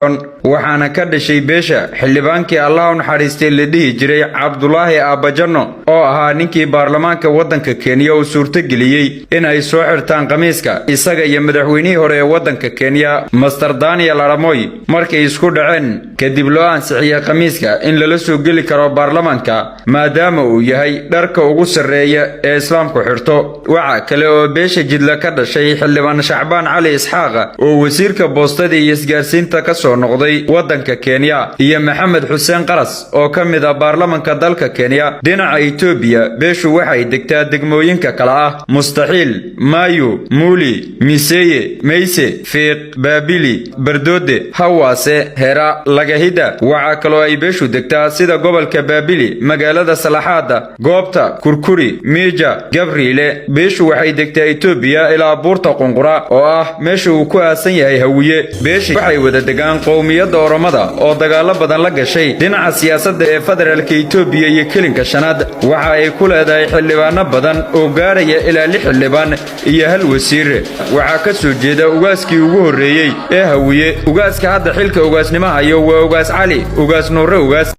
waxaana ka dhashay beesha xildhibaankii Allah u naxariistay la dhihi jiray Cabdullaahi Abajanno oo ahaa ninkii baarlamaanka wadanka Kenya uu suurto geliyay in ay soo xirtaan qamiiska isaga iyo madaxweynihii hore ee wadanka Kenya Master Daniel Arap Moi markay isku dhaceen kadib loo ansixiyay qamiiska in lala soo gali karo baarlamaanka maadaama uu yahay dharka ugu sareeya ee islaamku xirto waxa kale oo beesha jidla ka dhashay xildhibaan Shacbaan Cali Isxaaq oo wasiirka boostada iyo isgaarsiinta ka noqday wadanka Kenya iyo Maxamed Xuseen Qaras oo kamid ah baarlamaanka dalka Kenya dhinaca Itoobiya beeshu waxay degtaa degmooyinka kala ah Mustaxiil Maayo Muuli Miseye Meise Fiiq Baabili Bardoode Hawaase Hera Lagahida waxa kale oo ay beeshu degtaa sida gobolka Baabili magaalada Salaxaada goobta Kurkuri Meeja Gabriile beeshu waxay degtaa Itoobiya ilaa buurta Qunqura oo ah meesha uu ku aasan yahay Hawiye beeshu waxay wada degaan qowmiyadda Oromada oo dagaalo badan la gashay dhinaca siyaasadda ee federaalka Itoobiya iyo kelinka shanaad waxa ay ku leedahay xildhibaano badan oo gaaraya ilaa 6 xildhibaan iyo hal wasiir waxa ka soo jeeda ugaaskii ugu horeeyay ee Hawiye ugaaska hadda xilka ugaasnimaha iyo waa ugaas Cali ugaas Nuure ugaas